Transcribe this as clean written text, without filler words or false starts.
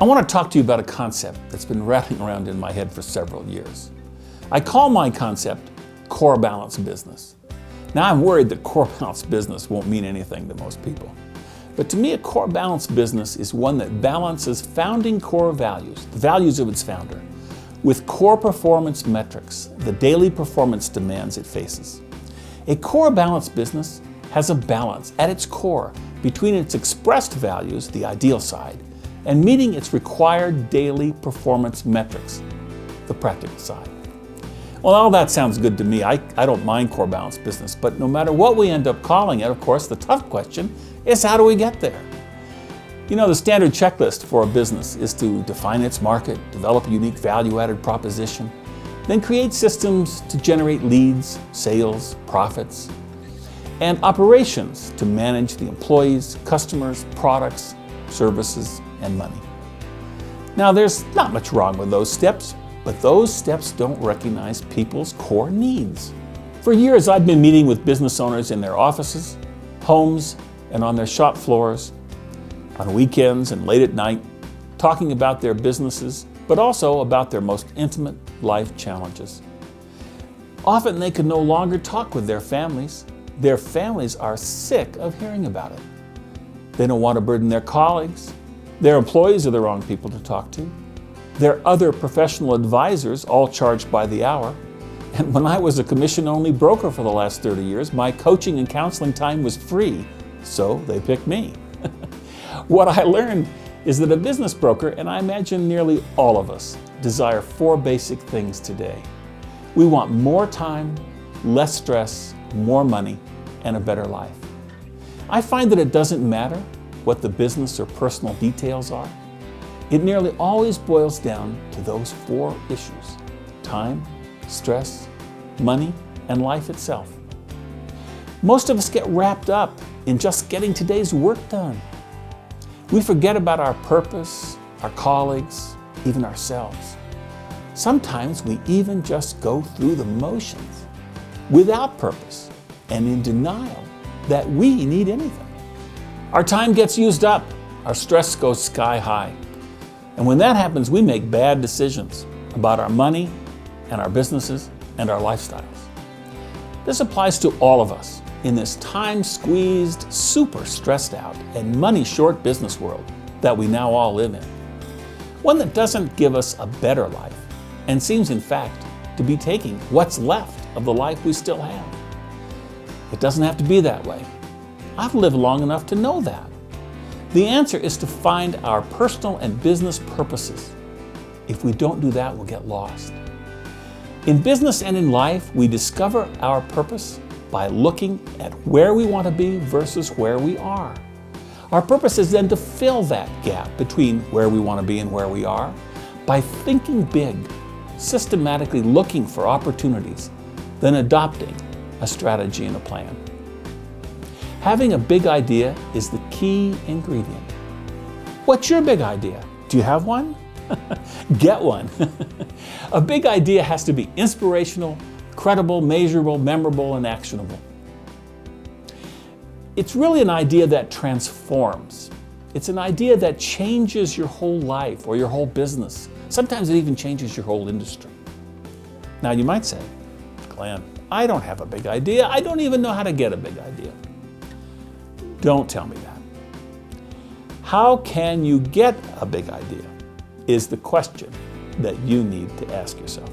I want to talk to you about a concept that's been rattling around in my head for several years. I call my concept core balance business. Now I'm worried that core balance business won't mean anything to most people. But to me, a core balance business is one that balances founding core values, the values of its founder, with core performance metrics, the daily performance demands it faces. A core balance business has a balance at its core between its expressed values, the ideal side, and meeting its required daily performance metrics, the practical side. Well, all that sounds good to me. I don't mind core balance business, but no matter what we end up calling it, of course, the tough question is how do we get there? You know, the standard checklist for a business is to define its market, develop a unique value-added proposition, then create systems to generate leads, sales, profits, and operations to manage the employees, customers, products, services, and money. Now, there's not much wrong with those steps, but those steps don't recognize people's core needs. For years, I've been meeting with business owners in their offices, homes, and on their shop floors, on weekends and late at night, talking about their businesses, but also about their most intimate life challenges. Often they can no longer talk with their families. Their families are sick of hearing about it. They don't want to burden their colleagues. Their employees are the wrong people to talk to. Their other professional advisors, all charged by the hour. And when I was a commission-only broker for the last 30 years, my coaching and counseling time was free, so they picked me. What I learned is that a business broker, and I imagine nearly all of us, desire 4 basic things today. We want more time, less stress, more money, and a better life. I find that it doesn't matter what the business or personal details are. It nearly always boils down to those 4 issues: time, stress, money, and life itself. Most of us get wrapped up in just getting today's work done. We forget about our purpose, our colleagues, even ourselves. Sometimes we even just go through the motions without purpose and in denial that we need anything. Our time gets used up, our stress goes sky high. And when that happens, we make bad decisions about our money and our businesses and our lifestyles. This applies to all of us in this time-squeezed, super stressed out, and money-short business world that we now all live in. One that doesn't give us a better life and seems, in fact, to be taking what's left of the life we still have. It doesn't have to be that way. I've lived long enough to know that. The answer is to find our personal and business purposes. If we don't do that, we'll get lost. In business and in life, we discover our purpose by looking at where we want to be versus where we are. Our purpose is then to fill that gap between where we want to be and where we are by thinking big, systematically looking for opportunities, then adopting a strategy and a plan. Having a big idea is the key ingredient. What's your big idea? Do you have one? Get one. A big idea has to be inspirational, credible, measurable, memorable, and actionable. It's really an idea that transforms. It's an idea that changes your whole life or your whole business. Sometimes it even changes your whole industry. Now you might say, Glenn, I don't have a big idea. I don't even know how to get a big idea. Don't tell me that. How can you get a big idea is the question that you need to ask yourself.